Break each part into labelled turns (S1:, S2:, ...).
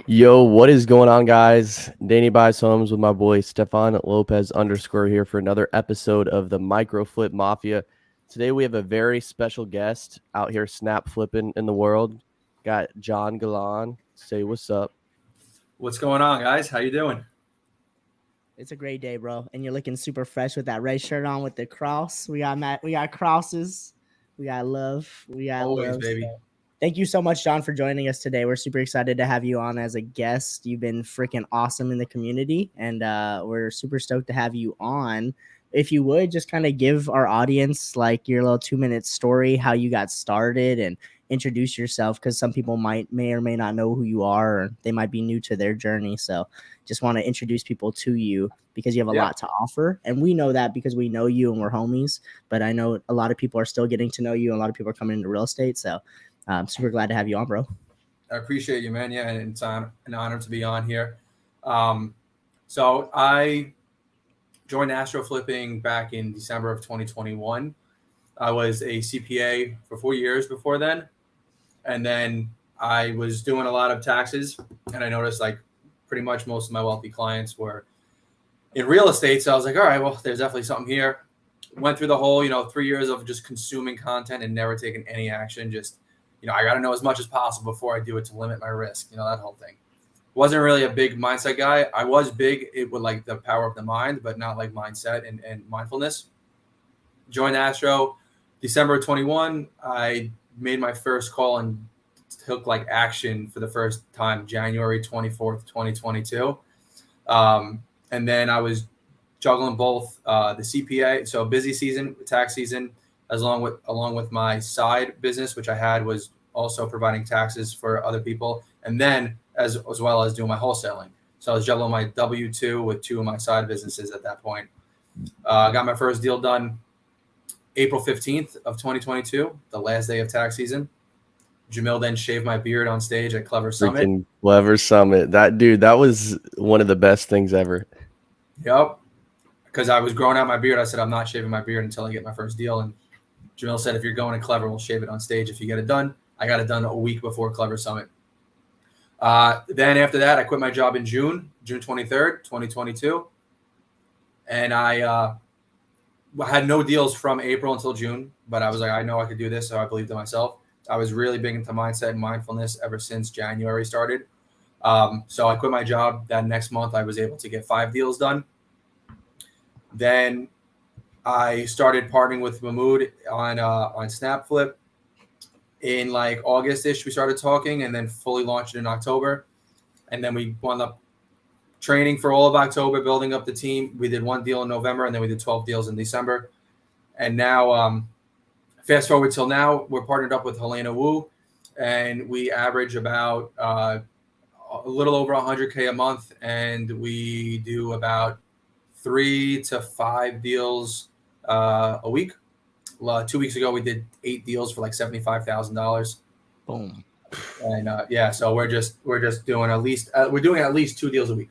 S1: Yo, what is going on, guys? Danny Buys Homes with my boy Stefan Lopez _ here for another episode of the Microflip Mafia. Today we have a very special guest out here snap flipping in the world. Got John Galan. Say what's up.
S2: What's going on, guys? How you doing?
S3: It's a great day, bro. And you're looking super fresh with that red shirt on with the cross. We got crosses. We got love. We got
S2: Always,
S3: love.
S2: baby.
S3: So thank you so much, John, for joining us today. We're super excited to have you on as a guest. You've been freaking awesome in the community, and we're super stoked to have you on. If you would just kind of give our audience like your little 2-minute story, how you got started, and introduce yourself, because some people may or may not know who you are, or they might be new to their journey. So just want to introduce people to you because you have a lot to offer. And we know that because we know you and we're homies. But I know a lot of people are still getting to know you, and a lot of people are coming into real estate. So I'm super glad to have you on, bro.
S2: I appreciate you, man. Yeah, and it's an honor to be on here. So I joined Astro Flipping back in December of 2021. I was a CPA for 4 years before then. And then I was doing a lot of taxes, and I noticed like pretty much most of my wealthy clients were in real estate. So I was like, all right, well, there's definitely something here. Went through the whole, 3 years of just consuming content and never taking any action. Just, I got to know as much as possible before I do it to limit my risk, that whole thing. Wasn't really a big mindset guy. I was big with like the power of the mind, but not like mindset and mindfulness. Joined Astro December 21. I made my first call and took like action for the first time January 24th, 2022. And then I was juggling both the CPA, so busy season, tax season, along with my side business, which I had was also providing taxes for other people, and then as well as doing my wholesaling. So I was juggling my W-2 with two of my side businesses at that point. Got my first deal done April 15th of 2022, the last day of tax season. Jamil then shaved my beard on stage at Clever Summit.
S1: Freaking Clever Summit. That was one of the best things ever.
S2: Yep. Because I was growing out my beard. I said, I'm not shaving my beard until I get my first deal. And Jamil said, if you're going to Clever, we'll shave it on stage if you get it done. I got it done a week before Clever Summit. Then after that, I quit my job in June 23rd, 2022. And I had no deals from April until June, but I was like, I know I could do this. So I believed in myself. I was really big into mindset and mindfulness ever since January started. So I quit my job. That next month, I was able to get 5 deals done. Then I started partnering with Mahmood on SnapFlip. In like August-ish, we started talking, and then fully launched it in October. And then we wound up training for all of October, building up the team. We did 1 deal in November, and then we did 12 deals in December. And now, fast forward till now, we're partnered up with Helena Wu, and we average about a little over 100K a month, and we do about 3 to 5 deals a week. 2 weeks ago, we did 8 deals for like $75,000.
S3: Boom.
S2: And so we're just doing at least 2 deals a week.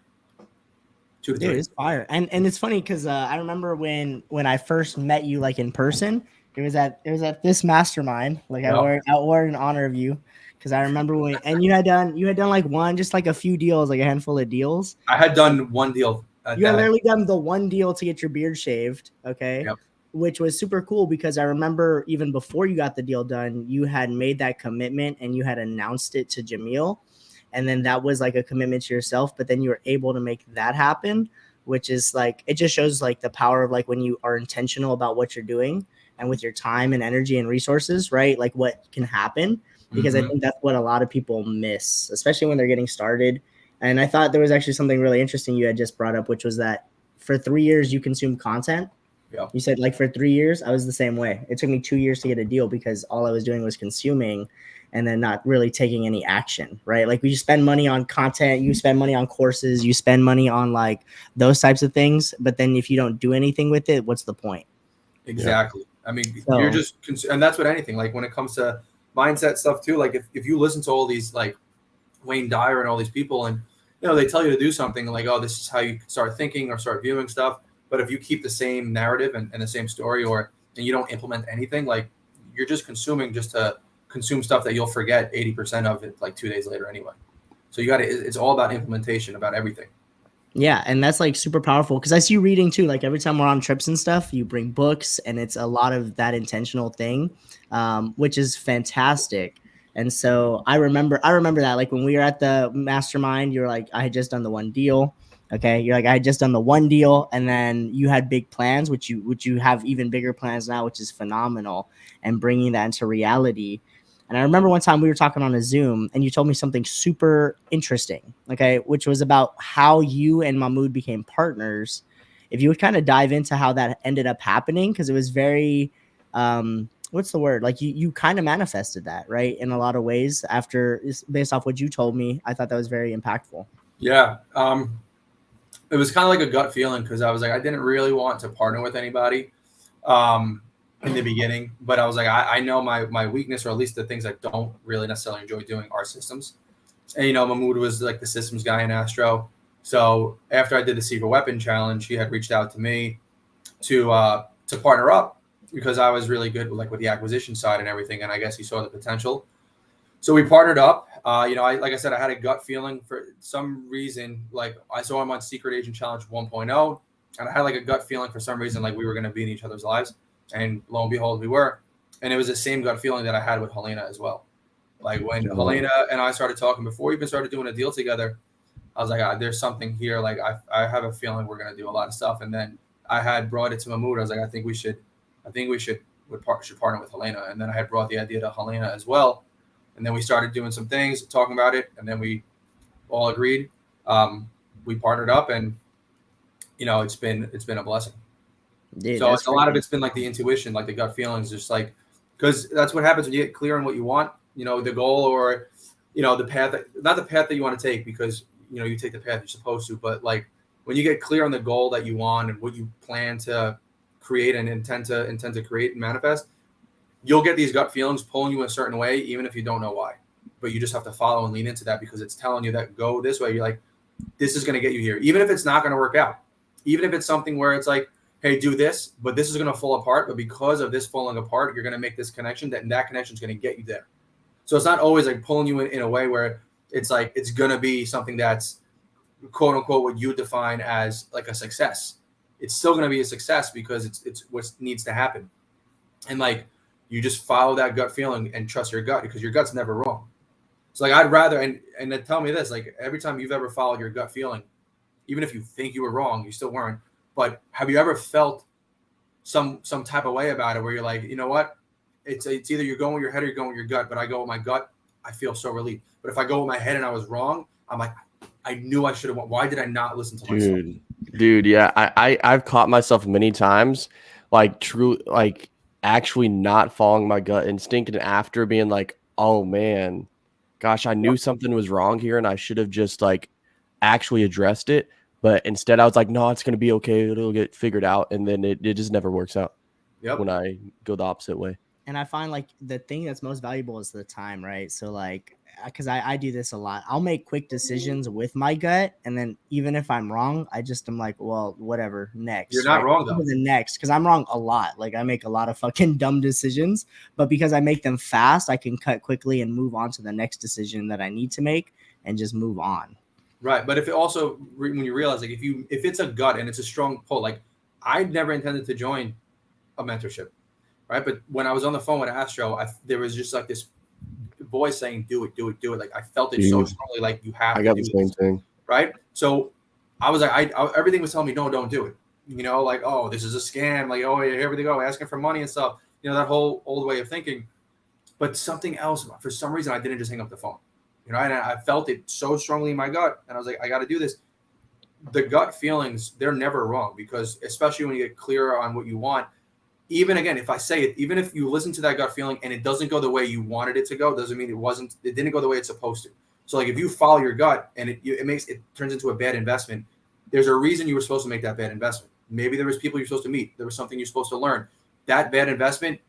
S2: 2 to 3.
S3: Dude, it's fire. And it's funny because I remember when I first met you like in person. It was at this mastermind. Like I wore in honor of you, because I remember when you had done like a few deals, like a handful of deals.
S2: I had done 1 deal.
S3: You had literally done the 1 deal to get your beard shaved. Okay.
S2: Yep.
S3: Which was super cool, because I remember even before you got the deal done, you had made that commitment and you had announced it to Jamil. And then that was like a commitment to yourself, but then you were able to make that happen, which is like, it just shows like the power of like when you are intentional about what you're doing and with your time and energy and resources, right? Like what can happen, because I think that's what a lot of people miss, especially when they're getting started. And I thought there was actually something really interesting you had just brought up, which was that for 3 years you consumed content.
S2: Yeah.
S3: You said like for 3 years, I was the same way. It took me 2 years to get a deal because all I was doing was consuming and then not really taking any action, right? Like we spend money on content, you spend money on courses, you spend money on like those types of things. But then if you don't do anything with it, what's the point?
S2: Exactly. Yeah. I mean, you're just, and that's what anything, like when it comes to mindset stuff too, like if you listen to all these like Wayne Dyer and all these people and, they tell you to do something like, oh, this is how you start thinking or start viewing stuff. But if you keep the same narrative and the same story and you don't implement anything, like you're just consuming just to consume stuff that you'll forget 80% of it like 2 days later anyway. So it's all about implementation, about everything.
S3: Yeah, and that's like super powerful because I see you reading too. Like every time we're on trips and stuff, you bring books, and it's a lot of that intentional thing, which is fantastic. And so I remember that like when we were at the mastermind, you're like, I had just done the one deal. Okay, you're like, I had just done the one deal, and then you had big plans, which you have even bigger plans now, which is phenomenal, and bringing that into reality. And I remember one time we were talking on a Zoom and you told me something super interesting, okay, which was about how you and Mahmoud became partners. If you would kind of dive into how that ended up happening, because it was very, what's the word? Like you kind of manifested that, right? In a lot of ways after, based off what you told me, I thought that was very impactful.
S2: Yeah. It was kind of like a gut feeling because I was like, I didn't really want to partner with anybody. In the beginning, but I was like, I know my weakness, or at least the things I don't really necessarily enjoy doing, are systems. And Mahmoud was like the systems guy in Astro. So after I did the Secret Weapon Challenge, he had reached out to me to partner up because I was really good with the acquisition side and everything, and I guess he saw the potential. So we partnered up. Like I said, I had a gut feeling for some reason. Like I saw him on Secret Agent Challenge 1.0, and I had like a gut feeling for some reason, like we were going to be in each other's lives. And lo and behold, we were. And it was the same gut feeling that I had with Helena as well. Like when Helena and I started talking, before we even started doing a deal together, I was like, there's something here. Like I have a feeling we're going to do a lot of stuff. And then I had brought it to Mahmoud. I was like, I think we should partner with Helena. And then I had brought the idea to Helena as well. And then we started doing some things, talking about it. And then we all agreed. We partnered up, and it's been a blessing.
S3: Dude,
S2: so it's a lot of it's been like the intuition, like the gut feelings, just like, because that's what happens when you get clear on what you want, the goal, or the path, not the path that you want to take, because you take the path you're supposed to, but like when you get clear on the goal that you want and what you plan to create and intend to create and manifest, you'll get these gut feelings pulling you in a certain way, even if you don't know why. But you just have to follow and lean into that, because it's telling you that go this way. You're like, this is going to get you here, even if it's not going to work out, even if it's something where it's like, hey, do this, but this is going to fall apart. But because of this falling apart, you're going to make this connection, that connection is going to get you there. So it's not always like pulling you in a way where it's like it's going to be something that's quote unquote what you define as like a success. It's still going to be a success because it's what needs to happen. And like you just follow that gut feeling and trust your gut, because your gut's never wrong. So like I'd rather, and then tell me this, like every time you've ever followed your gut feeling, even if you think you were wrong, you still weren't. But have you ever felt some type of way about it where you're like, you know what? It's either you're going with your head or you're going with your gut. But I go with my gut, I feel so relieved. But if I go with my head and I was wrong, I'm like, I knew I should have. Why did I not listen to myself?
S1: Dude, yeah. I've caught myself many times, like actually not following my gut instinct, and after being like, oh man, gosh, I knew something was wrong here and I should have just like actually addressed it. But instead, I was like, no, it's going to be okay. It'll get figured out. And then it just never works out when I go the opposite way.
S3: And I find like the thing that's most valuable is the time, right? So like, because I do this a lot. I'll make quick decisions with my gut. And then even if I'm wrong, I'm like, well, whatever, next.
S2: You're not wrong though.
S3: The next, because I'm wrong a lot. Like I make a lot of fucking dumb decisions. But because I make them fast, I can cut quickly and move on to the next decision that I need to make and just move on.
S2: Right, but if it also, when you realize, like, if it's a gut and it's a strong pull, like, I never intended to join a mentorship, right? But when I was on the phone with Astro, there was just like this voice saying, "Do it, do it, do it." Like I felt it so strongly, like you have.
S1: I got the same thing,
S2: right? So I was like, I everything was telling me, no, don't do it. Like, oh, this is a scam. Like, oh, here they go, asking for money and stuff. That whole old way of thinking. But something else, for some reason, I didn't just hang up the phone. And I felt it so strongly in my gut. And I was like, I got to do this. The gut feelings, they're never wrong, because especially when you get clearer on what you want, even again, if I say it, even if you listen to that gut feeling and it doesn't go the way you wanted it to go, doesn't mean it didn't go the way it's supposed to. So like if you follow your gut and it turns into a bad investment, there's a reason you were supposed to make that bad investment. Maybe there was people you're supposed to meet. There was something you're supposed to learn. That bad investment,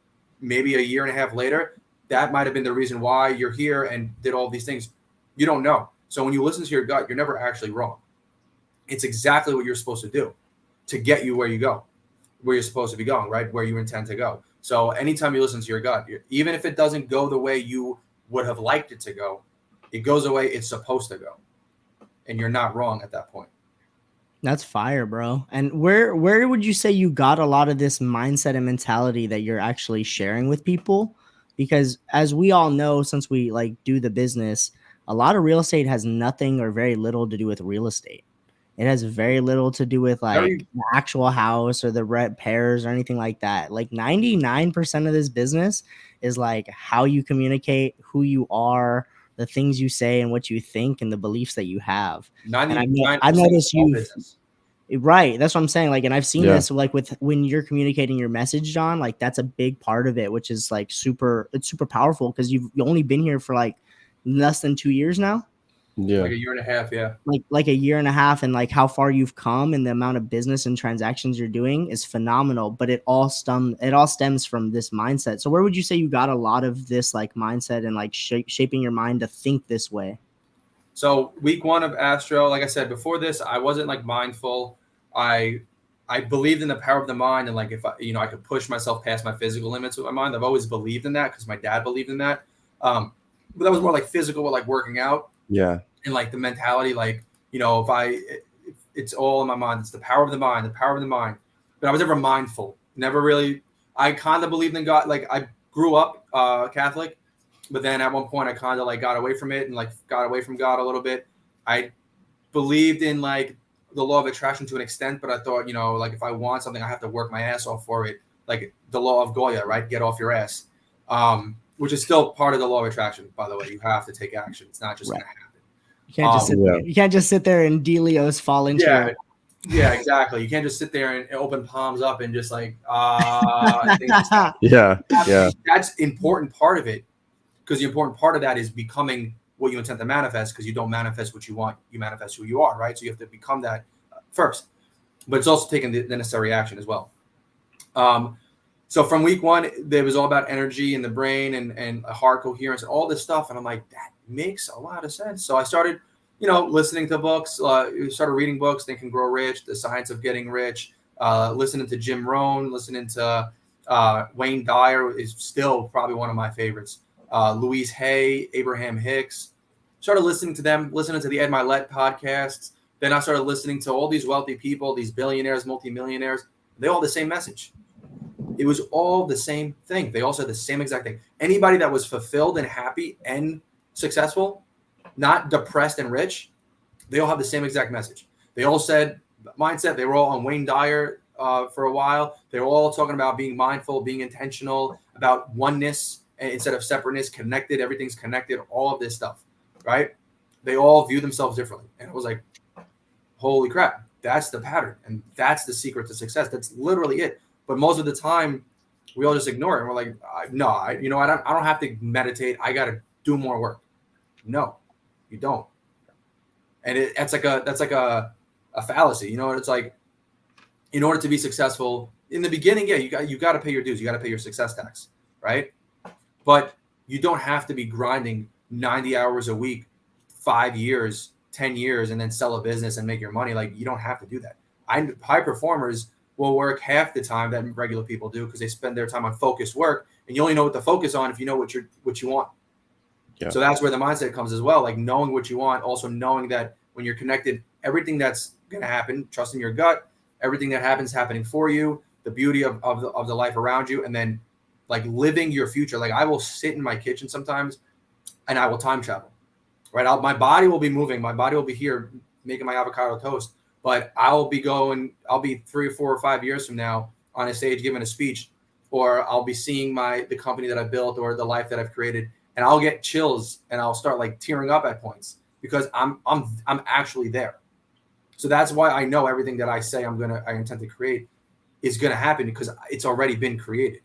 S2: maybe a year and a half later, that might have been the reason why you're here and did all these things. You don't know. So when you listen to your gut, you're never actually wrong. It's exactly what you're supposed to do to get you where you're supposed to be going, right? Where you intend to go. So anytime you listen to your gut, even if it doesn't go the way you would have liked it to go, It goes away. It's supposed to go. And you're not wrong at that point.
S3: That's fire, bro. And where would you say you got a lot of this mindset and mentality that you're actually sharing with people? Because as we all know, since we like do the business, a lot of real estate has nothing or very little to do with real estate. It has very little to do with like the actual house or the repairs or anything like that. Like 99% of this business is like how you communicate, who you are, the things you say and what you think and the beliefs that you have. And I've noticed you right. That's what I'm saying. Like, and I've seen this like with when you're communicating your message, John, like that's a big part of it, which is like it's super powerful because you've only been here for like less than 2 years now.
S1: Yeah.
S2: Like a year and a half. Yeah.
S3: Like a year and a half, and like how far you've come and the amount of business and transactions you're doing is phenomenal. But it all stems from this mindset. So where would you say you got a lot of this like mindset and like shaping your mind to think this way?
S2: So week 1 of Astro, like I said, before this, I wasn't like mindful. I believed in the power of the mind. And like, if I could push myself past my physical limits with my mind. I've always believed in that because my dad believed in that. But that was more like physical with like working out.
S1: Yeah.
S2: And like the mentality, like, if it's all in my mind, it's the power of the mind. But I was never mindful, never really. I kind of believed in God. Like I grew up Catholic, but then at one point I kind of like got away from it and like got away from God a little bit. I believed in like the law of attraction to an extent, but I thought, like if I want something, I have to work my ass off for it. Like the law of Goya, right? Get off your ass, which is still part of the law of attraction, by the way. You have to take action. It's not just going to happen.
S3: You can't just sit there and Delios fall into it.
S2: Yeah, exactly. You can't just sit there and open palms up and just like That's important part of it, because the important part of that is becoming what you intend to manifest, because you don't manifest what you want, you manifest who you are, right? So you have to become that first, but it's also taking the necessary action as well. So from week 1, there was all about energy in the brain and heart coherence and all this stuff. And I'm like, that makes a lot of sense. So I started, listening to books, started reading books, Think and Grow Rich, The Science of Getting Rich, listening to Jim Rohn, listening to Wayne Dyer is still probably one of my favorites. Louise Hay, Abraham Hicks. Started listening to them, listening to the Ed Mylett podcasts. Then I started listening to all these wealthy people, these billionaires, multimillionaires. They all had the same message. It was all the same thing. They all said the same exact thing. Anybody that was fulfilled and happy and successful, not depressed and rich, they all have the same exact message. They all said mindset. They were all on Wayne Dyer for a while. They were all talking about being mindful, being intentional, about oneness instead of separateness, connected. Everything's connected, all of this stuff, right? They all view themselves differently. And it was like, holy crap, that's the pattern. And that's the secret to success. That's literally it. But most of the time, we all just ignore it. And we're like, I don't have to meditate. I got to do more work. No, you don't. And that's like a fallacy. It's like, in order to be successful in the beginning, you got to pay your dues. You got to pay your success tax, right? But you don't have to be grinding 90 hours a week, 5 years, 10 years, and then sell a business and make your money. Like, you don't have to do that. High performers will work half the time that regular people do, because they spend their time on focused work, and you only know what to focus on if you know what you want. Yeah. So that's where the mindset comes as well, like knowing what you want, also knowing that when you're connected, everything that's going to happen, trusting your gut, everything that happens happening for you, the beauty of the life around you, and then like living your future. Like, I will sit in my kitchen sometimes and I will time travel, right? My body will be moving. My body will be here making my avocado toast. But I'll be 3 or 4 or 5 years from now on a stage giving a speech, or I'll be seeing the company that I built or the life that I've created, and I'll get chills and I'll start like tearing up at points, because I'm actually there. So that's why I know everything that I say I intend to create is gonna happen, because it's already been created.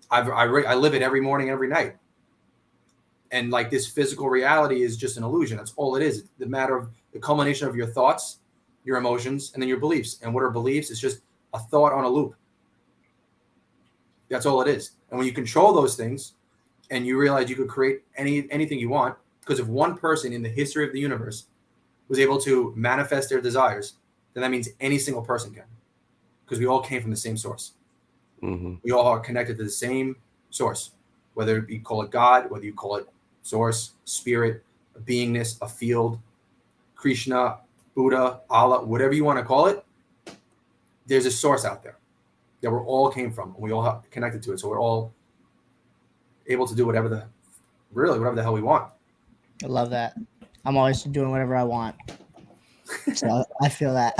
S2: I live it every morning, every night. And like, this physical reality is just an illusion. That's all it is. It's the matter of the culmination of your thoughts, your emotions, and then your beliefs. And what are beliefs? It's just a thought on a loop. That's all it is. And when you control those things and you realize you could create anything you want, because if one person in the history of the universe was able to manifest their desires, then that means any single person can, because we all came from the same source. Mm-hmm. We all are connected to the same source, whether you call it God, whether you call it source, spirit, a beingness, a field, Krishna, Buddha, Allah, whatever you want to call it, there's a source out there that we all came from, and we all have connected to it. So we're all able to do whatever the hell we want.
S3: I love that. I'm always doing whatever I want. So I feel that.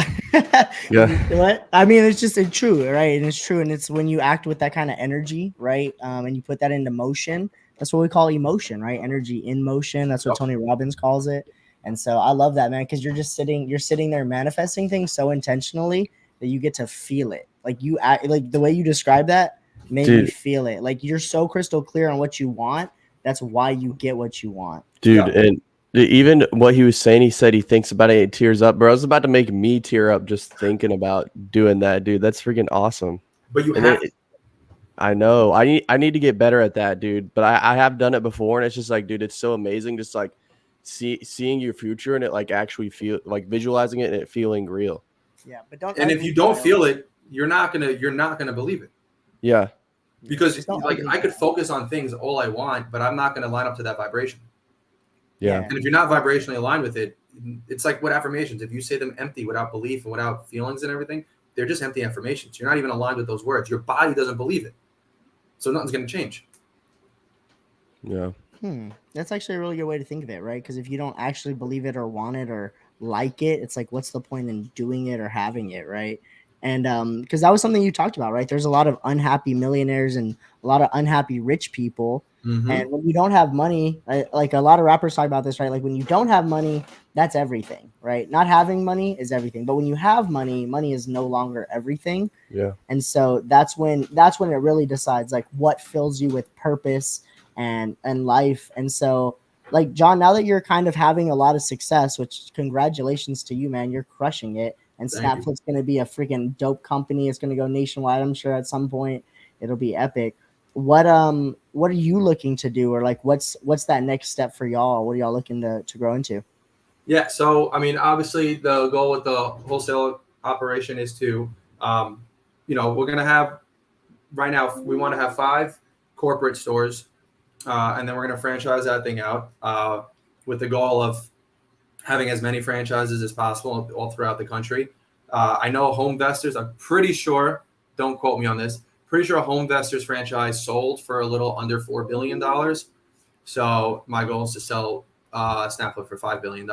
S1: Yeah.
S3: What? I mean, it's true, right? And it's true. And it's when you act with that kind of energy, right? And you put that into motion. That's what we call emotion, right? Energy in motion. That's what Tony Robbins calls it. And so I love that, man, because you're sitting there manifesting things so intentionally that you get to feel it. Like you act, like the way you describe that made me feel it. Like you're so crystal clear on what you want. That's why you get what you want.
S1: Dude, and even what he was saying, he said he thinks about it, tears up. Bro, I was about to make me tear up just thinking about doing that, dude. That's freaking awesome.
S2: But you
S1: I know. I need to get better at that, dude. But I have done it before, and it's just like, dude, it's so amazing. Just like seeing your future and it like actually feel like visualizing it and it feeling real.
S3: Yeah, but don't.
S2: And if you don't feel it, you're not gonna believe it.
S1: Yeah.
S2: Because like I could focus on things all I want, but I'm not gonna line up to that vibration.
S1: Yeah.
S2: And if you're not vibrationally aligned with it, it's like what affirmations. If you say them empty without belief and without feelings and everything, they're just empty affirmations. You're not even aligned with those words. Your body doesn't believe it. So nothing's going to change.
S1: Yeah.
S3: That's actually a really good way to think of it, right? Because if you don't actually believe it or want it or like it, it's like, what's the point in doing it or having it, right? And because that was something you talked about, right? There's a lot of unhappy millionaires and a lot of unhappy rich people.
S2: Mm-hmm.
S3: And when you don't have money, like a lot of rappers talk about this, right? Like when you don't have money, that's everything, right? Not having money is everything. But when you have money, money is no longer everything.
S1: Yeah.
S3: And so that's when it really decides like what fills you with purpose and life. And so like, John, now that you're kind of having a lot of success, which congratulations to you, man, you're crushing it. And Snapflip's going to be a freaking dope company. It's going to go nationwide. I'm sure at some point it'll be epic. What are you looking to do, or like what's that next step for y'all? What are y'all looking to grow into?
S2: Yeah, so I mean, obviously the goal with the wholesale operation is to, we're gonna have right now we want to have 5 corporate stores, and then we're gonna franchise that thing out with the goal of having as many franchises as possible all throughout the country. I know HomeVestors. I'm pretty sure. Don't quote me on this. Pretty sure a HomeVestors franchise sold for a little under $4 billion. So my goal is to sell Snapflip for $5 billion.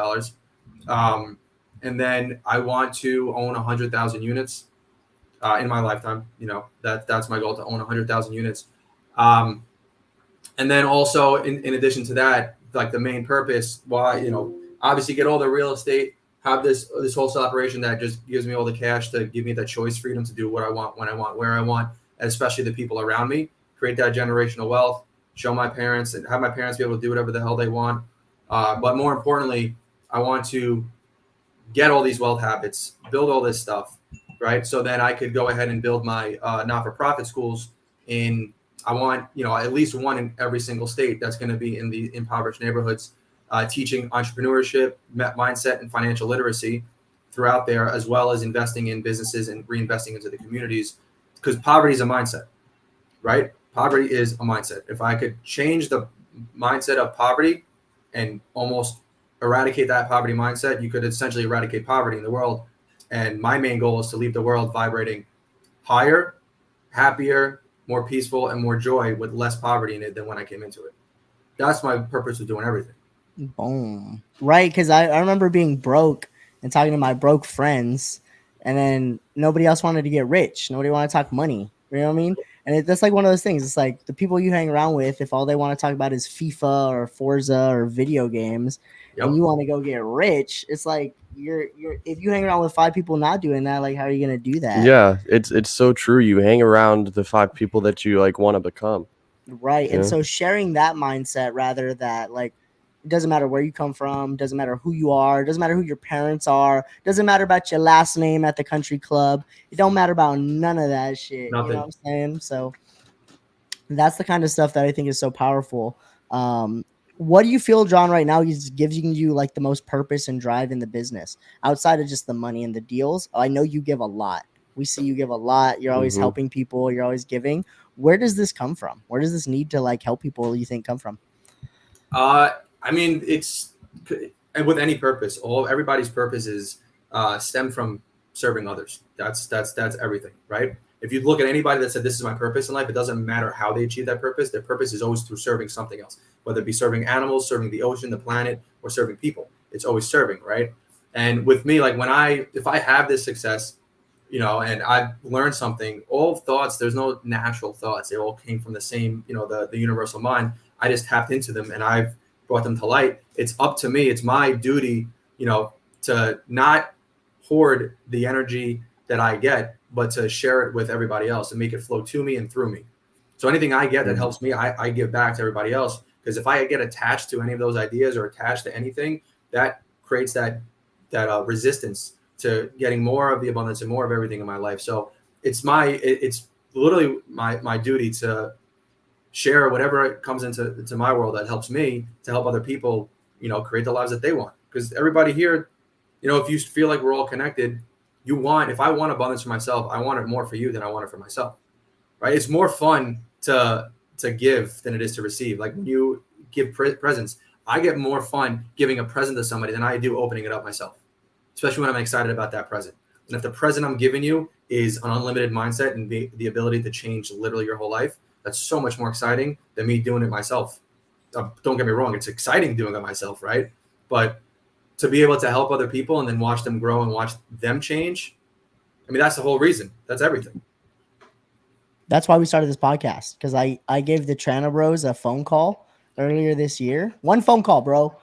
S2: And then I want to own 100,000 units in my lifetime. That's my goal, to own 100,000 units. And then also in addition to that, like the main purpose, why, obviously get all the real estate, have this wholesale operation that just gives me all the cash to give me the choice freedom to do what I want, when I want, where I want, especially the people around me, create that generational wealth, show my parents and have my parents be able to do whatever the hell they want. But more importantly, I want to get all these wealth habits, build all this stuff, right? So then I could go ahead and build my not-for-profit schools I want, at least one in every single state that's going to be in the impoverished neighborhoods, teaching entrepreneurship, mindset, and financial literacy throughout there, as well as investing in businesses and reinvesting into the communities. Because poverty is a mindset, right? Poverty is a mindset. If I could change the mindset of poverty and almost eradicate that poverty mindset, you could essentially eradicate poverty in the world. And my main goal is to leave the world vibrating higher, happier, more peaceful, and more joy with less poverty in it than when I came into it. That's my purpose of doing everything.
S3: Boom. Right, because I remember being broke and talking to my broke friends, and then nobody else wanted to get rich. Nobody wanted to talk money. You know what I mean? And that's like one of those things. It's like the people you hang around with, if all they want to talk about is FIFA or Forza or video games, and you want to go get rich, it's like you're if you hang around with 5 people not doing that, like how are you gonna do that?
S1: Yeah, it's so true. You hang around the 5 people that you like want to become.
S3: Right. And so sharing that mindset, rather that like it doesn't matter where you come from, doesn't matter who you are, doesn't matter who your parents are, doesn't matter about your last name at the country club. It don't matter about none of that shit.
S2: Nothing.
S3: You know what I'm saying? So that's the kind of stuff that I think is so powerful. What do you feel, John, right now is giving you like the most purpose and drive in the business outside of just the money and the deals? I know you give a lot. We see you give a lot. You're always helping people. You're always giving. Where does this come from? Where does this need to like help people, you think, come from?
S2: I mean, it's and with any purpose, everybody's purpose is stem from serving others. That's everything, right? If you look at anybody that said this is my purpose in life, it doesn't matter how they achieve that purpose. Their purpose is always through serving something else, whether it be serving animals, serving the ocean, the planet, or serving people. It's always serving, right? And with me, like if I have this success, and I've learned something, all thoughts, there's no natural thoughts. They all came from the same, the universal mind. I just tapped into them and I've brought them to light. It's up to me. It's my duty, to not hoard the energy that I get, but to share it with everybody else and make it flow to me and through me. So anything I get that helps me, I give back to everybody else. Because if I get attached to any of those ideas or attached to anything, that creates that resistance to getting more of the abundance and more of everything in my life. So it's literally my duty to share whatever comes into my world that helps me to help other people, create the lives that they want. Because everybody here, if you feel like we're all connected, if I want abundance for myself, I want it more for you than I want it for myself, right? It's more fun to give than it is to receive. Like when you give presents, I get more fun giving a present to somebody than I do opening it up myself, especially when I'm excited about that present. And if the present I'm giving you is an unlimited mindset and the ability to change literally your whole life, that's so much more exciting than me doing it myself. Don't get me wrong. It's exciting doing it myself, right? But to be able to help other people and then watch them grow and watch them change, I mean, that's the whole reason. That's everything.
S3: That's why we started this podcast, because I gave the Trana Bros a phone call earlier this year. One phone call, bro.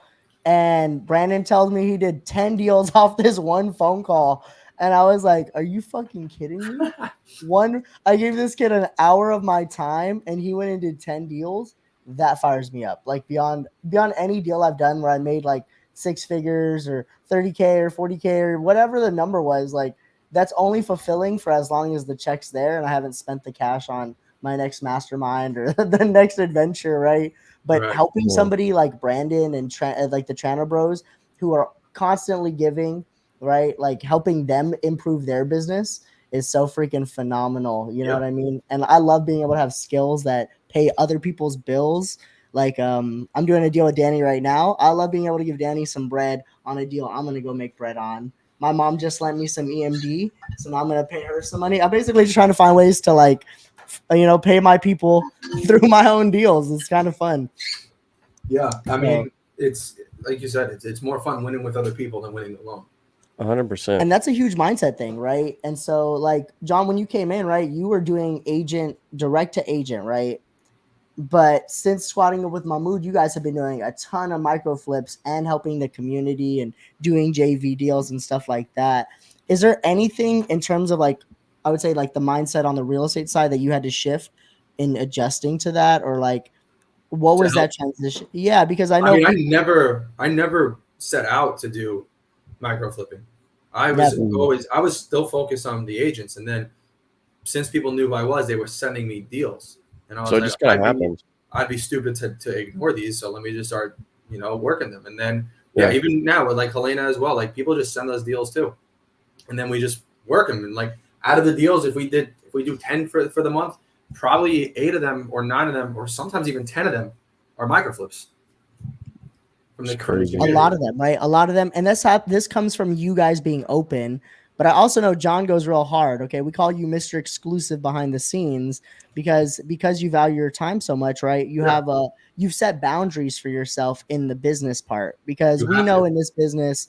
S3: And Brandon tells me he did 10 deals off this one phone call. And I was like, are you fucking kidding me? I gave this kid an hour of my time and he went and did 10 deals. That fires me up. Like beyond any deal I've done where I made like 6 figures or 30K or 40K or whatever the number was, like that's only fulfilling for as long as the check's there and I haven't spent the cash on my next mastermind or the next adventure, right? But
S2: Right.
S3: helping somebody like Brandon and like the Trana Bros who are constantly giving, right? Like helping them improve their business is so freaking phenomenal. You know what I mean? And I love being able to have skills that pay other people's bills. Like I'm doing a deal with Danny right now. I love being able to give Danny some bread on a deal I'm going to go make bread on. My mom just lent me some EMD, so now I'm going to pay her some money. I'm basically just trying to find ways to like, pay my people through my own deals. It's kind of fun.
S2: Yeah. I mean, it's like you said, it's more fun winning with other people than winning alone.
S1: 100%.
S3: And that's a huge mindset thing, right? And so like John, when you came in, right, you were doing direct to agent, right? But since squatting with Mahmoud, you guys have been doing a ton of micro flips and helping the community and doing JV deals and stuff like that. Is there anything in terms of like, I would say like the mindset on the real estate side that you had to shift in adjusting to that, or like what was that transition? Yeah, because I know
S2: I never set out to do micro flipping. I was still focused on the agents, and then since people knew who I was, they were sending me deals. And I was
S1: so it just kind of happened.
S2: I'd be stupid to ignore these. So let me just start, working them. And then, even now with like Helena as well, like people just send us deals too. And then we just work them. And like out of the deals, if we do 10 for the month, probably 8 of them or 9 of them, or sometimes even 10 of them are microflips.
S3: A lot of them, right? A lot of them. And this comes from you guys being open. But I also know John goes real hard. Okay, we call you Mr. Exclusive behind the scenes because you value your time so much, right? You've set boundaries for yourself in the business part, because we know in this business,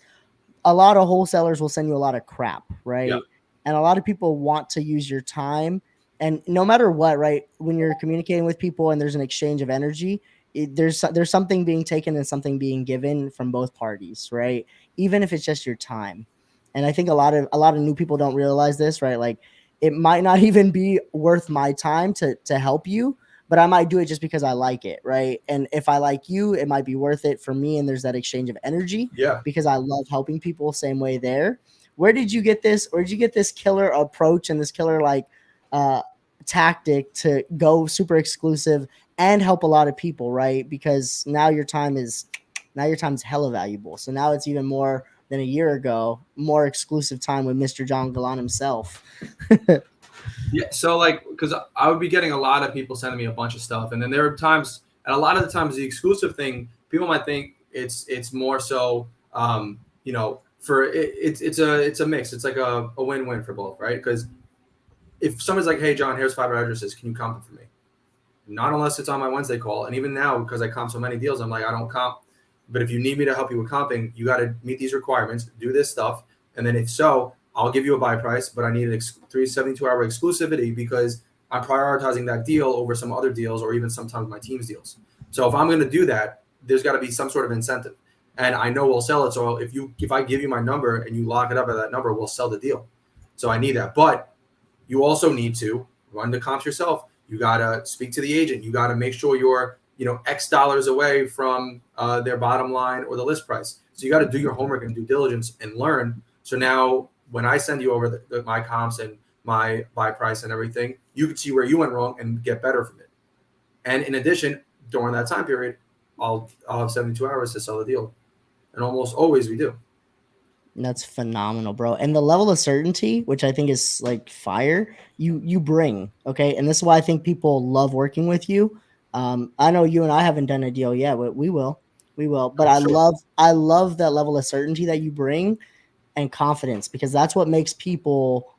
S3: a lot of wholesalers will send you a lot of crap, right? Yeah. And a lot of people want to use your time. And no matter what, right? When you're communicating with people and there's an exchange of energy, there's something being taken and something being given from both parties, right? Even if it's just your time. And I think a lot of new people don't realize this, right? Like it might not even be worth my time to help you, but I might do it just because I like it, right? And if I like you, it might be worth it for me. And there's that exchange of energy, because I love helping people. Same way there. Where did you get this? Where did you get this killer approach and this killer tactic to go super exclusive and help a lot of people, right? Because now your time is hella valuable. So now it's even more than a year ago, more exclusive time with Mr. John Galan himself.
S2: Yeah, so because I would be getting a lot of people sending me a bunch of stuff, and then there are times, and a lot of the times the exclusive thing, people might think It's more so, you know, it's a mix. It's like a win-win for both, right? Because if someone's like, hey, John, here's 5 addresses, can you comp it for me? Not unless it's on my Wednesday call. And even now, because I comp so many deals, I'm like, I don't comp. But if you need me to help you with comping, you got to meet these requirements, do this stuff. And then if so, I'll give you a buy price, but I need an 72-hour exclusivity because I'm prioritizing that deal over some other deals or even sometimes my team's deals. So if I'm going to do that, there's got to be some sort of incentive. And I know we'll sell it. So if I give you my number and you lock it up at that number, we'll sell the deal. So I need that. But you also need to run the comps yourself. You got to speak to the agent. You got to make sure you're, X dollars away from their bottom line or the list price. So you got to do your homework and due diligence and learn. So now when I send you over my comps and my buy price and everything, you can see where you went wrong and get better from it. And in addition, during that time period, I'll have 72 hours to sell the deal. And almost always we do.
S3: That's phenomenal, bro. And the level of certainty, which I think is like fire, you bring, okay? And this is why I think people love working with you. I know you and I haven't done a deal yet, but we will. But I love that level of certainty that you bring and confidence, because that's what makes people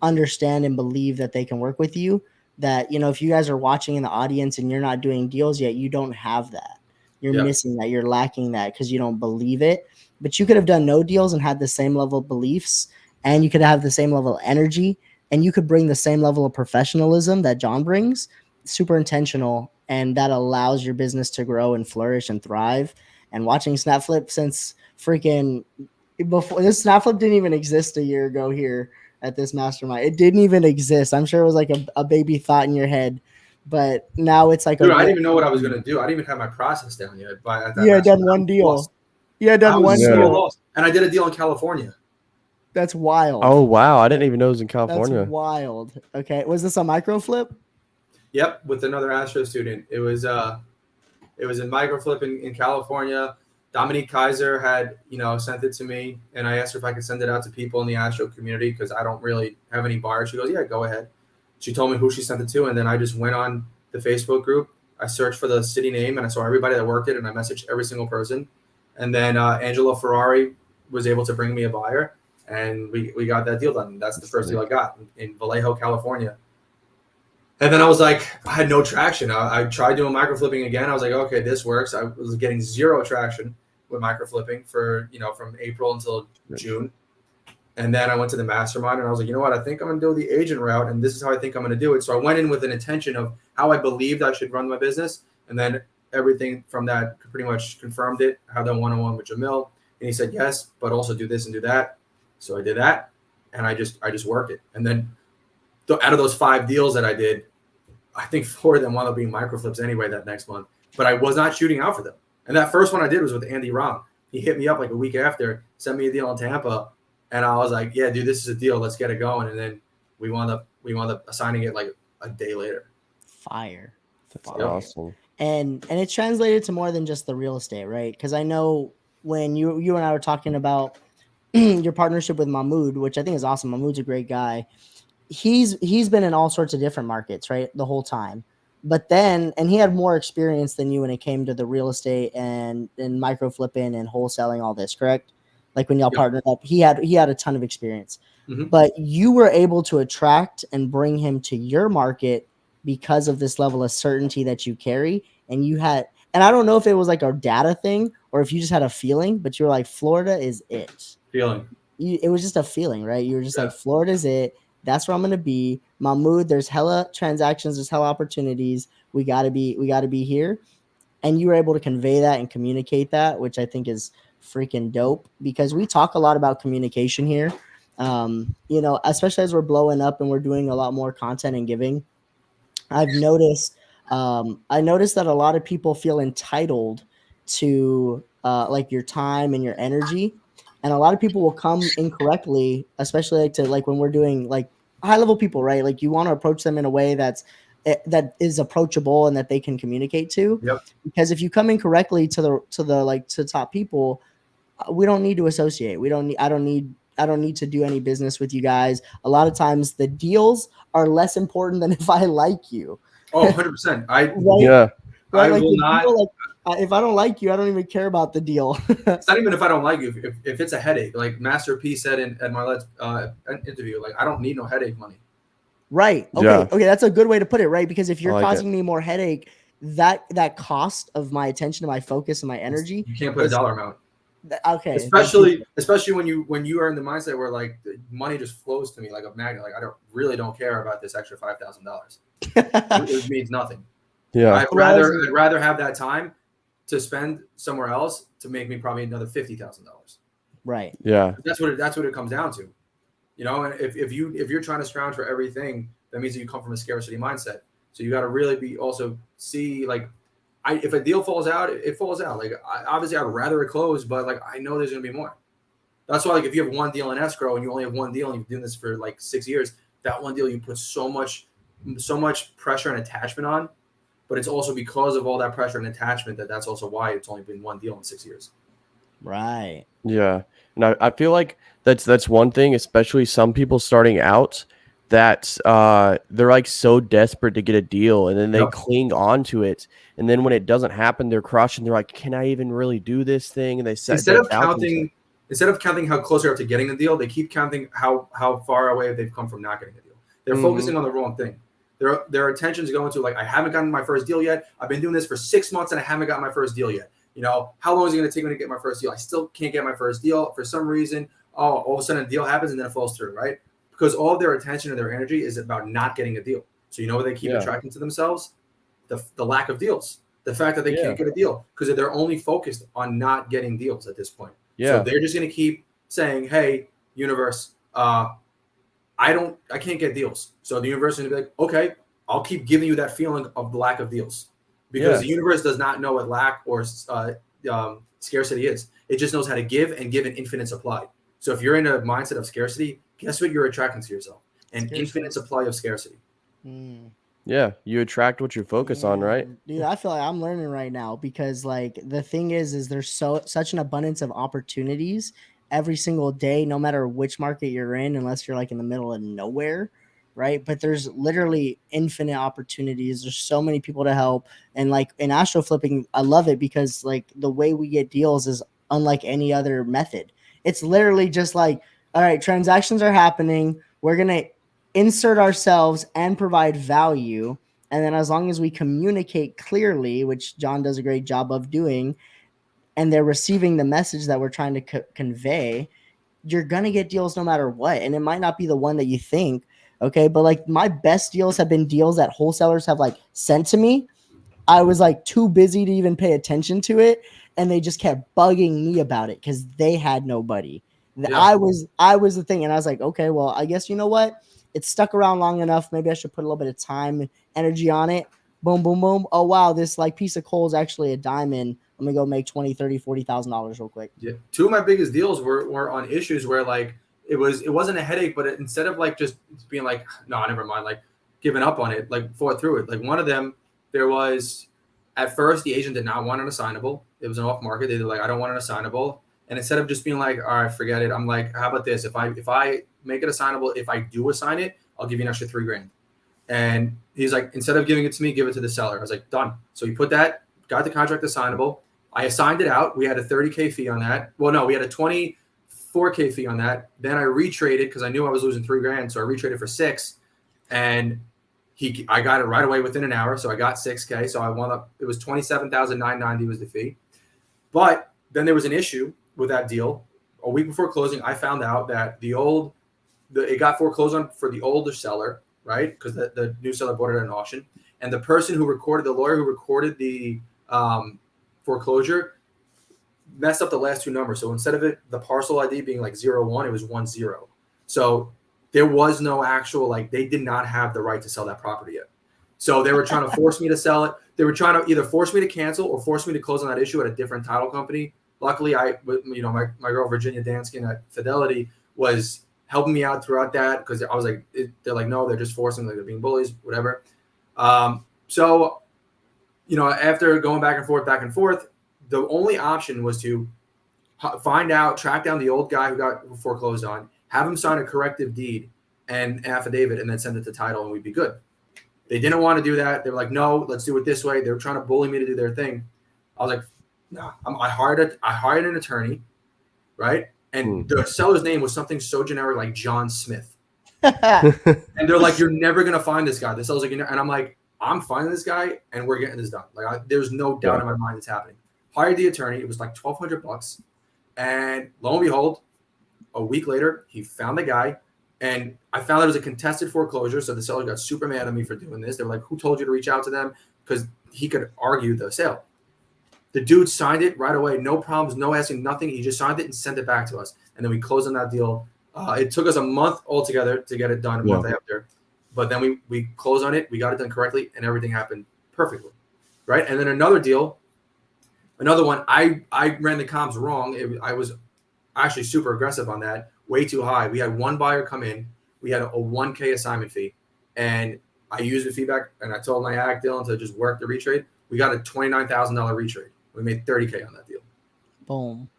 S3: understand and believe that they can work with you. That, if you guys are watching in the audience and you're not doing deals yet, you don't have that. You're missing that. You're lacking that because you don't believe it. But you could have done no deals and had the same level of beliefs, and you could have the same level of energy, and you could bring the same level of professionalism that John brings. Super intentional, and that allows your business to grow and flourish and thrive. And watching SnapFlip since freaking before this, SnapFlip didn't even exist a year ago here at this mastermind. It didn't even exist. I'm sure it was like a baby thought in your head, but now it's like
S2: Dude, I didn't even know what I was gonna do. I didn't even have my process down yet. But at that
S3: you had done one deal. You had done one deal.
S2: Lost. And I did a deal in California.
S3: That's wild.
S1: Oh wow, I didn't even know it was in California.
S3: That's wild. Okay, was this a Microflip?
S2: Yep, with another Astro student. It was in Microflip in California. Dominique Kaiser had, sent it to me, and I asked her if I could send it out to people in the Astro community because I don't really have any buyers. She goes, yeah, go ahead. She told me who she sent it to, and then I just went on the Facebook group. I searched for the city name, and I saw everybody that worked it, and I messaged every single person. And then Angelo Ferrari was able to bring me a buyer, and we got that deal done. That's the first deal I got in Vallejo, California. And then I was like, I had no traction. I tried doing microflipping again. I was like, okay, this works. I was getting zero traction with microflipping for, from April until June. And then I went to the mastermind, and I was like, you know what? I think I'm going to do the agent route, and this is how I think I'm going to do it. So I went in with an intention of how I believed I should run my business, and then everything from that pretty much confirmed it. I had that one-on-one with Jamil, and he said yes, but also do this and do that. So I did that, and I just worked it. And then out of those 5 deals that I did, I think 4 of them wound up being microflips anyway that next month. But I was not shooting out for them. And that first one I did was with Andy Rom. He hit me up like a week after, sent me a deal in Tampa, and I was like, yeah, dude, this is a deal. Let's get it going. And then we wound up assigning it like a day later.
S3: Fire.
S1: That's awesome.
S3: And it's translated to more than just the real estate, right? Because I know when you and I were talking about your partnership with Mahmoud, which I think is awesome. Mahmoud's a great guy. He's been in all sorts of different markets, right, the whole time. But then, and he had more experience than you when it came to the real estate and micro flipping and wholesaling, all this, correct? Like when y'all partnered up, he had a ton of experience. Mm-hmm. But you were able to attract and bring him to your market because of this level of certainty that you carry. And you had, and I don't know if it was like a data thing or if you just had a feeling, but you were like, Florida is it.
S2: Feeling.
S3: It was just a feeling, right? You were just like, Florida's it. That's where I'm going to be. Mahmoud, there's hella transactions. There's hella opportunities. We got to be here. And you were able to convey that and communicate that, which I think is freaking dope, because we talk a lot about communication here. Especially as we're blowing up and we're doing a lot more content and giving. I've noticed that a lot of people feel entitled to like your time and your energy. And a lot of people will come incorrectly, especially like when we're doing like high level people, right? Like you want to approach them in a way that is approachable and that they can communicate to.
S2: Yep.
S3: Because if you come incorrectly to top people, we don't need to associate. I don't need to do any business with you guys. A lot of times the deals are less important than if I like you.
S2: Oh, 100%.
S3: I will not. If I don't like you, I don't even care about the deal.
S2: It's not even if I don't like you. If it's a headache, like Master P said at my last interview, like I don't need no headache money.
S3: Right. Okay.
S1: Yeah.
S3: Okay. That's a good way to put it, right? Because if you're
S1: like
S3: causing me more headache, that cost of my attention and my focus and my energy,
S2: You can't put a dollar amount.
S3: Okay.
S2: Especially when you are in the mindset where like the money just flows to me like a magnet. Like I don't care about this extra $5,000. It means nothing.
S1: Yeah.
S2: I'd rather have that time to spend somewhere else to make me probably another $50,000.
S3: Right.
S1: Yeah.
S2: That's what it comes down to. You know, and if you're trying to scrounge for everything, that means that you come from a scarcity mindset. So you got to really see like, if a deal falls out, it falls out. Like obviously I'd rather it close, but like I know there's gonna be more. That's why like if you have one deal in escrow and you only have one deal and you've been doing this for like 6 years, that one deal you put so much pressure and attachment on, but it's also because of all that pressure and attachment that's also why it's only been one deal in 6 years.
S3: Right.
S1: Yeah. And I feel like that's one thing, especially some people starting out, that they're like so desperate to get a deal and then they cling on to it. And then when it doesn't happen, they're crushed and they're like, can I even really do this thing? And they set
S2: instead of counting how close they are to getting the deal, they keep counting how far away they've come from not getting the deal. They're focusing on the wrong thing. Their attention's going to like, I haven't gotten my first deal yet. I've been doing this for 6 months and I haven't got my first deal yet. You know, how long is it going to take me to get my first deal? I still can't get my first deal for some reason. Oh, all of a sudden a deal happens and then it falls through, right? Because all of their attention and their energy is about not getting a deal. So you know what they keep attracting to themselves? The lack of deals. The fact that they can't get a deal because they're only focused on not getting deals at this point.
S1: Yeah.
S2: So they're just going to keep saying, hey, universe, I can't get deals. So the universe is going to be like, okay, I'll keep giving you that feeling of the lack of deals. Because the universe does not know what lack or scarcity is. It just knows how to give an infinite supply. So if you're in a mindset of scarcity, guess what you're attracting to yourself? An infinite supply of scarcity.
S1: Yeah, you attract what you focus on, right?
S3: Dude, I feel like I'm learning right now because like the thing is there's such an abundance of opportunities every single day, no matter which market you're in, unless you're like in the middle of nowhere, right? But there's literally infinite opportunities. There's so many people to help. And like in astro flipping, I love it because like the way we get deals is unlike any other method. It's literally just like, all right, transactions are happening. We're going to insert ourselves and provide value. And then as long as we communicate clearly, which John does a great job of doing, and they're receiving the message that we're trying to convey, you're going to get deals no matter what. And it might not be the one that you think. Okay. But like my best deals have been deals that wholesalers have like sent to me. I was like too busy to even pay attention to it. And they just kept bugging me about it because they had nobody. Yeah. I was the thing. And I was like, okay, well, I guess you know what? It's stuck around long enough. Maybe I should put a little bit of time and energy on it. Boom, boom, boom. Oh, wow. This like piece of coal is actually a diamond. I'm going to go make $20,000, $30,000, $40,000 real quick.
S2: Yeah. Two of my biggest deals were on issues where like it wasn't a headache, but instead of like just being like, no, never mind, like giving up on it, like fought through it. Like one of them, there was at first the agent did not want an assignable. It was an off market. They were like, I don't want an assignable. And instead of just being like, all right, forget it, I'm like, how about this? If I make it assignable, if I do assign it, I'll give you an extra $3,000. And he's like, instead of giving it to me, give it to the seller. I was like, done. So he put that, got the contract assignable. I assigned it out. We had a $30K fee on that. Well, no, we had a $24K fee on that. Then I retraded because I knew I was losing $3,000. So I retraded for $6,000. And I got it right away within an hour. So I got $6K. So I wound up, it was $27,990 was the fee. But then there was an issue with that deal. A week before closing, I found out that it got foreclosed on for the older seller, right? Because the new seller bought it at an auction. And the person the lawyer who recorded the foreclosure messed up the last two numbers. So instead of the parcel ID being like 01, it was 10. So there was no actual, like they did not have the right to sell that property yet. So they were trying to force me to sell it. They were trying to either force me to cancel or force me to close on that issue at a different title company. Luckily, my girl, Virginia Danskin at Fidelity was helping me out throughout that because I was like, they're like, no, they're just forcing, like they're being bullies, whatever. So, after going back and forth, the only option was to track down the old guy who got foreclosed on, have him sign a corrective deed and affidavit, and then send it to title, and we'd be good. They didn't want to do that. They were like, no, let's do it this way. They were trying to bully me to do their thing. I was like, nah. I hired an attorney, right? And the seller's name was something so generic like John Smith. And they're like, you're never gonna find this guy. The seller's like, and I'm like, I'm finding this guy, and we're getting this done. Like, there's no doubt in my mind it's happening. Hired the attorney. It was like $1,200, and lo and behold, a week later, he found the guy, and I found out it was a contested foreclosure. So the seller got super mad at me for doing this. They were like, "Who told you to reach out to them?" Because he could argue the sale. The dude signed it right away, no problems, no asking, nothing. He just signed it and sent it back to us, and then we closed on that deal. It took us a month altogether to get it done. A month after, but then we closed on it. We got it done correctly, and everything happened perfectly, right? And then another deal, another one. I ran the comms wrong. I was actually super aggressive on that, way too high. We had one buyer come in. We had a 1K assignment fee, and I used the feedback, and I told my ag Dylan to just work the retrade. We got a $29,000 retrade. We made 30K on that deal.
S3: Boom.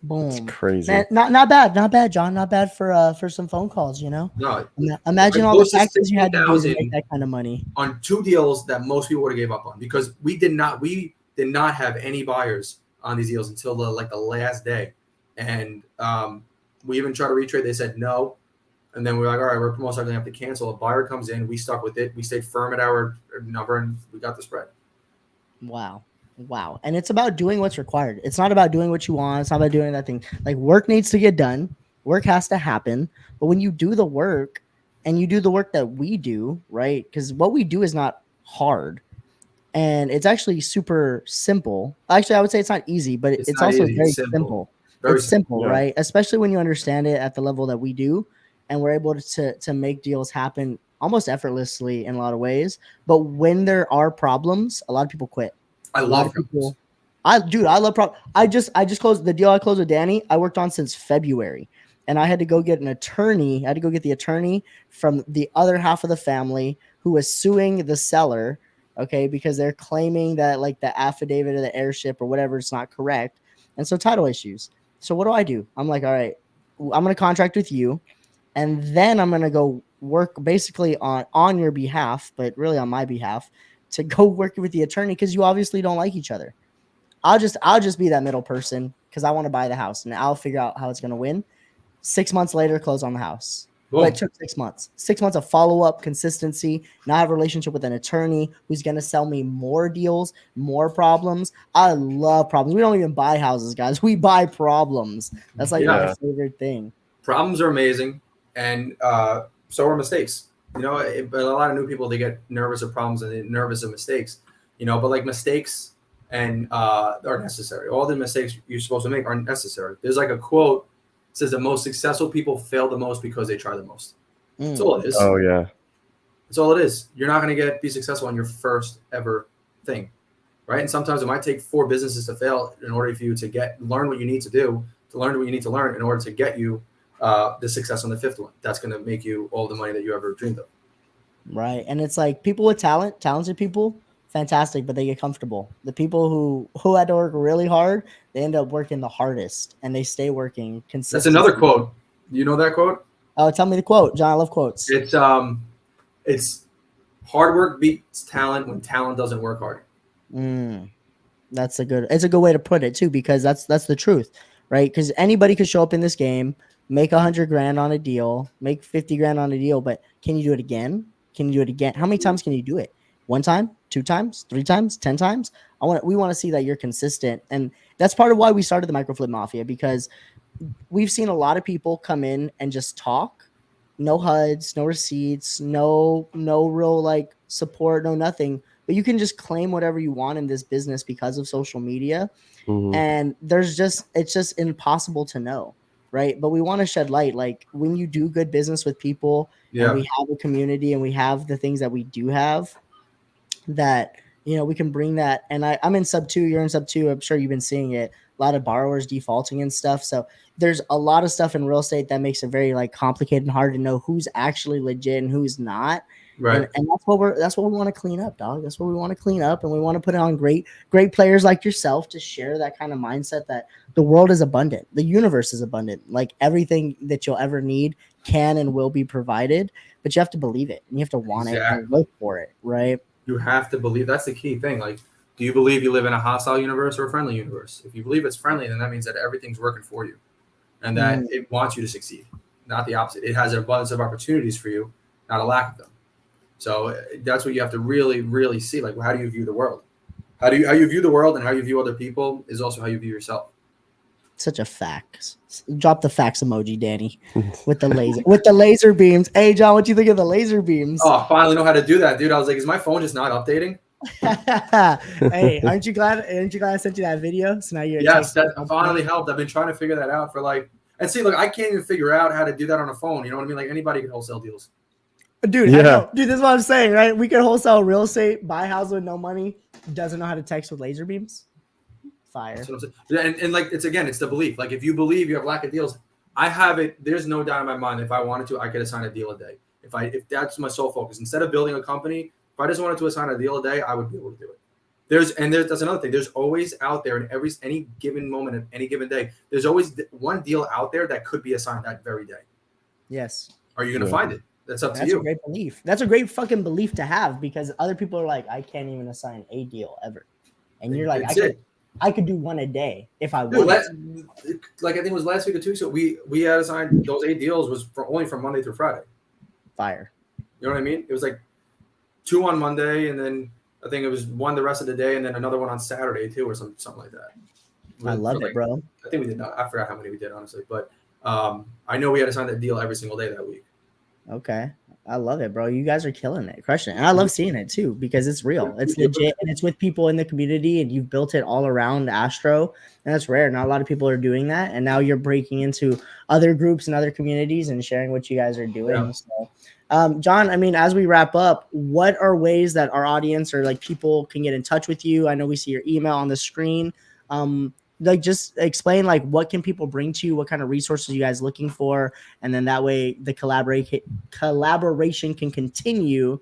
S3: That's
S1: crazy.
S3: Man, not bad, John. Not bad for some phone calls, you know.
S2: No,
S3: imagine all the taxes you had to do to make that kind of money
S2: on 2 deals that most people would have gave up on, because we did not have any buyers on these deals until the last day. And we even tried to retrade. They said no. And then we're like, all right, we're most likely going to have to cancel. A buyer comes in. We stuck with it. We stayed firm at our number, and we got the spread.
S3: Wow. And it's about doing what's required. It's not about doing what you want. It's not about doing that thing. Like, work needs to get done. Work has to happen. But when you do the work, and you do the work that we do, right? Because what we do is not hard. And it's actually super simple. Actually, I would say it's not easy, but it's also easy. Very simple. It's simple, right? Especially when you understand it at the level that we do, and we're able to make deals happen almost effortlessly in a lot of ways. But when there are problems, a lot of people quit.
S2: I love people.
S3: I love problems. I just closed the deal I closed with Danny. I worked on since February, and I had to go get an attorney. I had to go get the attorney from the other half of the family who was suing the seller. Okay, because they're claiming that like the affidavit or the heirship or whatever is not correct. And so title issues. So what do? I'm like, all right, I'm going to contract with you, and then I'm going to go work basically on your behalf, but really on my behalf, to go work with the attorney, because you obviously don't like each other. I'll just be that middle person because I want to buy the house, and I'll figure out how it's going to win. 6 months later, close on the house. Well, it took 6 months. 6 months of follow-up, consistency. Now I have a relationship with an attorney who's going to sell me more deals, more problems. I love problems. We don't even buy houses, guys. We buy problems. That's like my favorite thing.
S2: Problems are amazing, and so are mistakes. You know, but a lot of new people, they get nervous of problems and they're nervous of mistakes. You know, but like mistakes and are necessary. All the mistakes you're supposed to make are necessary. There's like a quote. Says the most successful people fail the most because they try the most. That's all it is.
S1: Oh yeah,
S2: that's all it is. You're not going to be successful on your first ever thing, right? And sometimes it might take 4 businesses to fail in order for you to learn what you need to do, to learn what you need to learn in order to get you the success on the 5th one. That's going to make you all the money that you ever dreamed of.
S3: Right, and it's like people with talented people. Fantastic, but they get comfortable. The people who had to work really hard, they end up working the hardest, and they stay working consistently.
S2: That's another quote. You know that quote?
S3: Oh, tell me the quote, John. I love quotes.
S2: It's hard work beats talent when talent doesn't work hard.
S3: It's a good way to put it too, because that's the truth, right? Because anybody could show up in this game, make $100,000 on a deal, make $50,000 on a deal, but can you do it again? Can you do it again? How many times can you do it? 1 time, 2 times, 3 times, 10 times. We want to see that you're consistent. And that's part of why we started the Microflip Mafia, because we've seen a lot of people come in and just talk, no HUDs, no receipts, no real like support, no nothing. But you can just claim whatever you want in this business because of social media. And it's just impossible to know. Right. But we want to shed light. Like, when you do good business with people, and we have a community, and we have the things that we do have, that, you know, we can bring that. And I'm in sub 2, you're in sub 2. I'm sure you've been seeing it. A lot of borrowers defaulting and stuff. So there's a lot of stuff in real estate that makes it very like complicated and hard to know who's actually legit and who's not. Right. And that's what we want to clean up, dog. That's what we want to clean up. And we want to put on great players like yourself to share that kind of mindset that the world is abundant. The universe is abundant. Like, everything that you'll ever need can and will be provided, but you have to believe it, and you have to want it and look for it. Right.
S2: You have to believe. That's the key thing. Like, Do you believe you live in a hostile universe or a friendly universe? If you believe it's friendly, then that means that everything's working for you and that it wants you to succeed, not the opposite. It has an abundance of opportunities for you, not a lack of them. So that's what you have to really, really see. Like, how do you view the world? How you view the world and how you view other people is also how you view yourself.
S3: Such a fact. Drop the facts emoji, Danny, with the laser beams. Hey, John, what do you think of the laser beams?
S2: Oh, I finally know how to do that, dude. I was like, is my phone just not updating?
S3: Hey, aren't you glad I sent you that video? So now you're
S2: yes, that finally helped. I've been trying to figure that out for and see, look, I can't even figure out how to do that on a phone. You know what I mean? Like anybody can wholesale deals.
S3: Dude, I know. Dude, this is what I'm saying, right? We could wholesale real estate, buy houses with no money, doesn't know how to text with laser beams. Fire.
S2: And like it's the belief. Like if you believe you have lack of deals, I have it. There's no doubt in my mind. If I wanted to, I could assign a deal a day. If that's my sole focus, instead of building a company, if I just wanted to assign a deal a day, I would be able to do it. That's another thing. There's always out there in any given moment, of any given day, there's always one deal out there that could be assigned that very day.
S3: Yes.
S2: Are you going to find it? That's up to you.
S3: That's a great belief. That's a great fucking belief to have because other people are like, I can't even assign a deal ever. And you're like, I could do one a day if I wanted.
S2: Like I think it was last week or 2 weeks ago, we had assigned those 8 deals was only from Monday through Friday.
S3: Fire.
S2: You know what I mean? It was like 2 on Monday, and then I think it was 1 the rest of the day, and then another one on Saturday too, or something like that.
S3: I love it, bro.
S2: I think we did not. I forgot how many we did honestly, but I know we had to sign that deal every single day that week.
S3: Okay. I love it, bro. You guys are killing it, crushing it. And I love seeing it too, because it's real. It's legit and it's with people in the community and you've built it all around Astro. And that's rare. Not a lot of people are doing that. And now you're breaking into other groups and other communities and sharing what you guys are doing. Yeah. So, John, I mean, as we wrap up, what are ways that our audience or like people can get in touch with you? I know we see your email on the screen. Like just explain like what can people bring to you, what kind of resources you guys looking for, and then that way the collaboration can continue.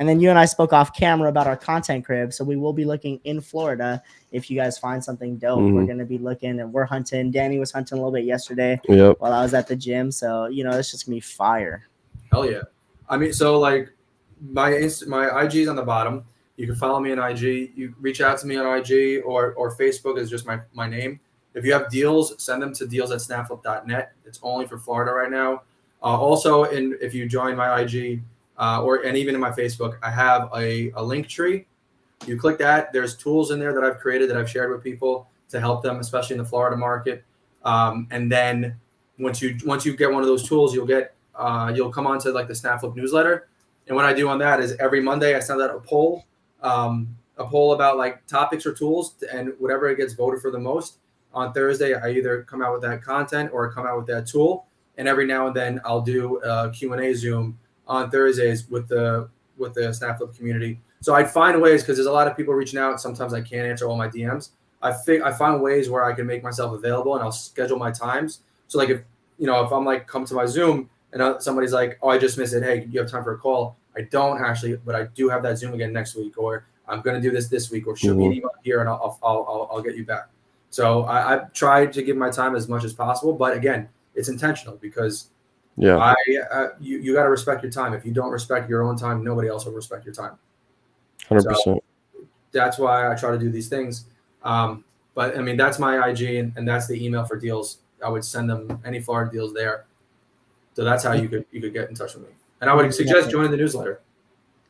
S3: And then you and I spoke off camera about our content crib, so we will be looking in Florida if you guys find something dope. We're going to be looking and we're hunting. Danny was hunting a little bit yesterday while I was at the gym, so you know it's just gonna be fire.
S2: Hell yeah. I mean, so like my IG is on the bottom. You can follow me on IG. You reach out to me on IG or Facebook is just my name. If you have deals, send them to deals@snapflip.net. It's only for Florida right now. Also, if you join my IG and even in my Facebook, I have a link tree. You click that. There's tools in there that I've created that I've shared with people to help them, especially in the Florida market. And then once you get one of those tools, you'll come onto like the Snapflip newsletter. And what I do on that is every Monday I send out a poll about like topics or tools, and whatever it gets voted for the most. On Thursday, I either come out with that content or come out with that tool. And every now and then I'll do a Q&A Zoom on Thursdays with the Snapflip community. So I'd find ways, because there's a lot of people reaching out. Sometimes I can't answer all my DMs. I find ways where I can make myself available, and I'll schedule my times. So like if I'm like, come to my Zoom and somebody's like, oh, I just missed it. Hey, do you have time for a call? I don't actually, but I do have that Zoom again next week, or I'm going to do this week, or shoot me an email here and I'll get you back. So I've tried to give my time as much as possible, but again, it's intentional because you got to respect your time. If you don't respect your own time, nobody else will respect your time.
S1: 100%.
S2: So that's why I try to do these things. But I mean, that's my IG and that's the email for deals. I would send them any Florida deals there. So that's how you could get in touch with me. And I would suggest joining the newsletter.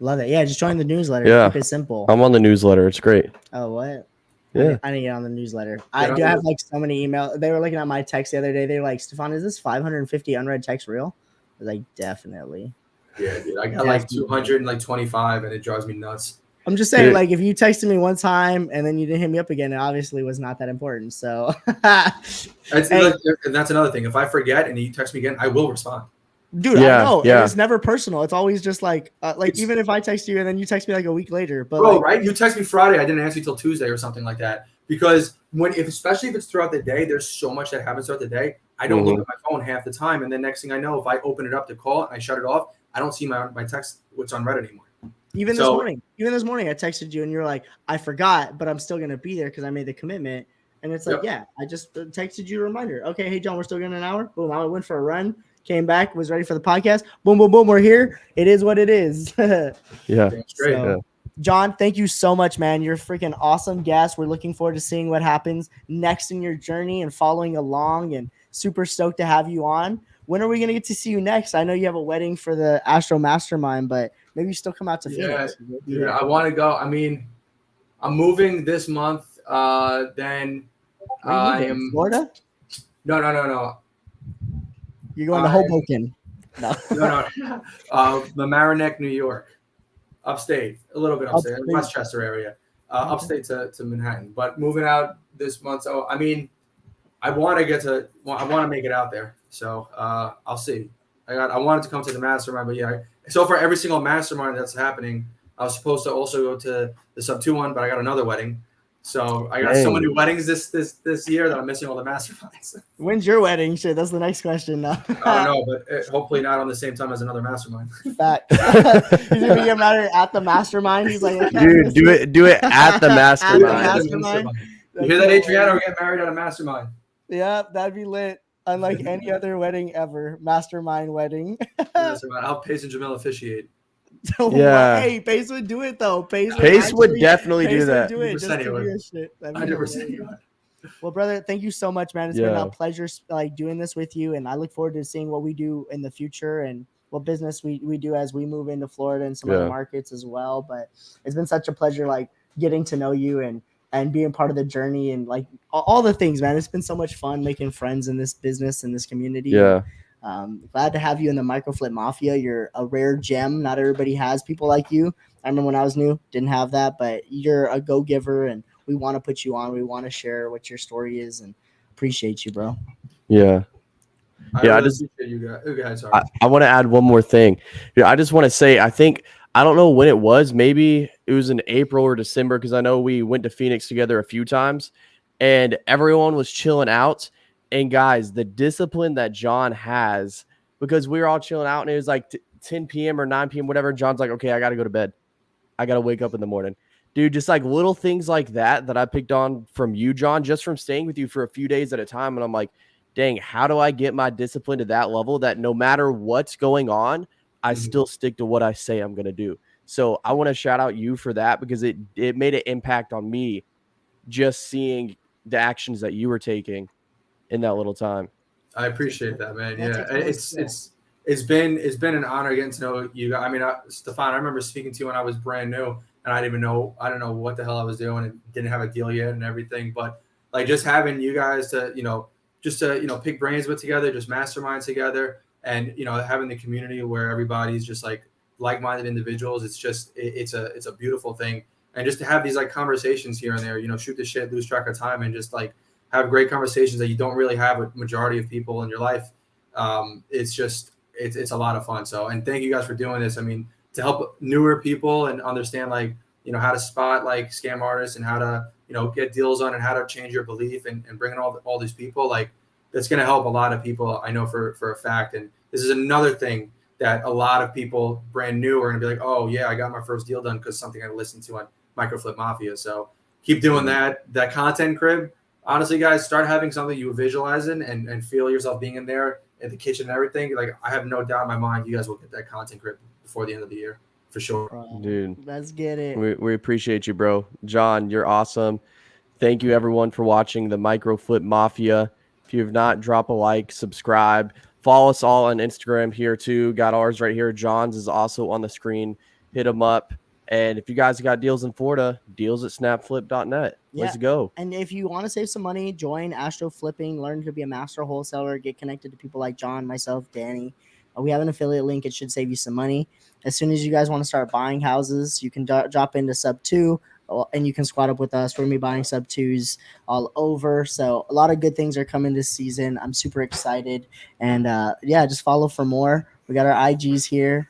S3: Love it. Yeah, just join the newsletter.
S1: Yeah.
S3: Keep it simple.
S1: I'm on the newsletter. It's great.
S3: Oh, what?
S1: Yeah.
S3: I need to get on the newsletter. I have like so many emails. They were looking at my text the other day. They were like, Stefan, is this 550 unread text real? I was like, definitely.
S2: Yeah, dude. I got like 225 and it drives me nuts.
S3: I'm just saying, like, if you texted me one time and then you didn't hit me up again, it obviously was not that important. So
S2: and that's another thing. If I forget and you text me again, I will respond.
S3: Dude, I know. Yeah. It's never personal. It's always just like even if I text you and then you text me like a week later. But
S2: bro, right? You text me Friday, I didn't answer you till Tuesday or something like that. Because especially if it's throughout the day, there's so much that happens throughout the day. I don't look at my phone half the time, and then next thing I know, if I open it up to call it, I shut it off. I don't see my text what's on Reddit anymore.
S3: Even this morning, I texted you and you're like, I forgot, but I'm still gonna be there because I made the commitment. And it's like, I just texted you a reminder. Okay, hey John, we're still getting an hour. Boom, I went for a run. Came back, was ready for the podcast. Boom, boom, boom. We're here. It is what it is.
S1: Yeah.
S2: Straight.
S3: So, John, thank you so much, man. You're a freaking awesome guest. We're looking forward to seeing what happens next in your journey and following along, and super stoked to have you on. When are we going to get to see you next? I know you have a wedding for the Astro Mastermind, but maybe you still come out to Phoenix.
S2: Dude, I want to go. I mean, I'm moving this month. Then I am
S3: Florida.
S2: No.
S3: You're going to Hoboken.
S2: No. Mamaroneck, New York, upstate, a little bit upstate, Westchester area, upstate to Manhattan. But moving out this month, so I mean, I want to make it out there. So I'll see. I wanted to come to the mastermind, but yeah. So far, every single mastermind that's happening, I was supposed to also go to the sub 2 one, but I got another wedding. So I got so many weddings this year that I'm missing all the masterminds.
S3: When's your wedding? Shit, that's the next question now.
S2: I don't know, but hopefully not on the same time as another mastermind.
S3: Fact. He's gonna get married at the mastermind. He's like,
S1: dude, do it at the mastermind.
S2: You hear that, Adriana? We're getting married at a mastermind.
S3: Yeah, that'd be lit. Unlike any other wedding ever, mastermind wedding.
S2: I'll Pace and Jamil officiate.
S1: Yeah.
S3: Hey, Pace would do it though. Pace
S1: would definitely do that.
S2: 100%.
S3: Well, brother, thank you so much, man. It's been a pleasure doing this with you, and I look forward to seeing what we do in the future and what business we do as we move into Florida and some other markets as well. But it's been such a pleasure getting to know you and being part of the journey and all the things, man. It's been so much fun making friends in this business and this community.
S1: Yeah.
S3: Glad to have you in the Microflip Mafia. You're a rare gem. Not everybody has people like you. I remember when I was new, didn't have that, but you're a go-giver, and we want to put you on. We want to share what your story is, and appreciate you, bro.
S1: Yeah.
S2: I just appreciate you guys. Okay, sorry.
S1: I want to add one more thing. I just want to say, I don't know when it was. Maybe it was in April or December, because I know we went to Phoenix together a few times, and everyone was chilling out. And guys, the discipline that John has, because we were all chilling out and it was like 10 p.m. or 9 p.m., whatever. John's like, okay, I got to go to bed. I got to wake up in the morning. Dude, just little things like that I picked on from you, John, just from staying with you for a few days at a time. And I'm like, dang, how do I get my discipline to that level that no matter what's going on, I still stick to what I say I'm going to do. So I want to shout out you for that, because it made an impact on me just seeing the actions that you were taking in that little time.
S2: I appreciate that, man. Yeah, it's been an honor getting to know you. I mean, Stefan, I remember speaking to you when I was brand new, and I don't know what the hell I was doing, and didn't have a deal yet and everything. But just having you guys to pick brains with together, just mastermind together, and having the community where everybody's just like-minded individuals. It's a beautiful thing, and just to have these conversations here and there, shoot the shit, lose track of time, and just have great conversations that you don't really have with majority of people in your life. It's a lot of fun. So, and thank you guys for doing this. I mean, to help newer people and understand how to spot scam artists and how to get deals on and how to change your belief and bringing all these people, that's going to help a lot of people, I know for a fact. And this is another thing that a lot of people brand new are going to be like, oh yeah, I got my first deal done because something I listened to on Microflip Mafia. So keep doing that content, crib. Honestly, guys, start having something you visualize in and feel yourself being in there in the kitchen and everything. I have no doubt in my mind you guys will get that content crib before the end of the year for sure.
S1: Dude,
S3: let's get it.
S1: We appreciate you, bro. John, you're awesome. Thank you, everyone, for watching the Microflip Mafia. If you have not, drop a like, subscribe. Follow us all on Instagram here, too. Got ours right here. John's is also on the screen. Hit them up. And if you guys got deals in Florida, deals@snapflip.net. Let's go.
S3: And if you want to save some money, join Astro Flipping, learn to be a master wholesaler, get connected to people like John, myself, Danny. We have an affiliate link. It should save you some money. As soon as you guys want to start buying houses, you can drop into sub 2 and you can squat up with us. We're going to be buying sub 2s all over. So a lot of good things are coming this season. I'm super excited. And just follow for more. We got our IGs here.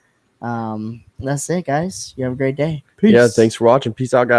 S3: That's it, guys. You have a great day.
S1: Peace. Yeah, thanks for watching. Peace out, guys.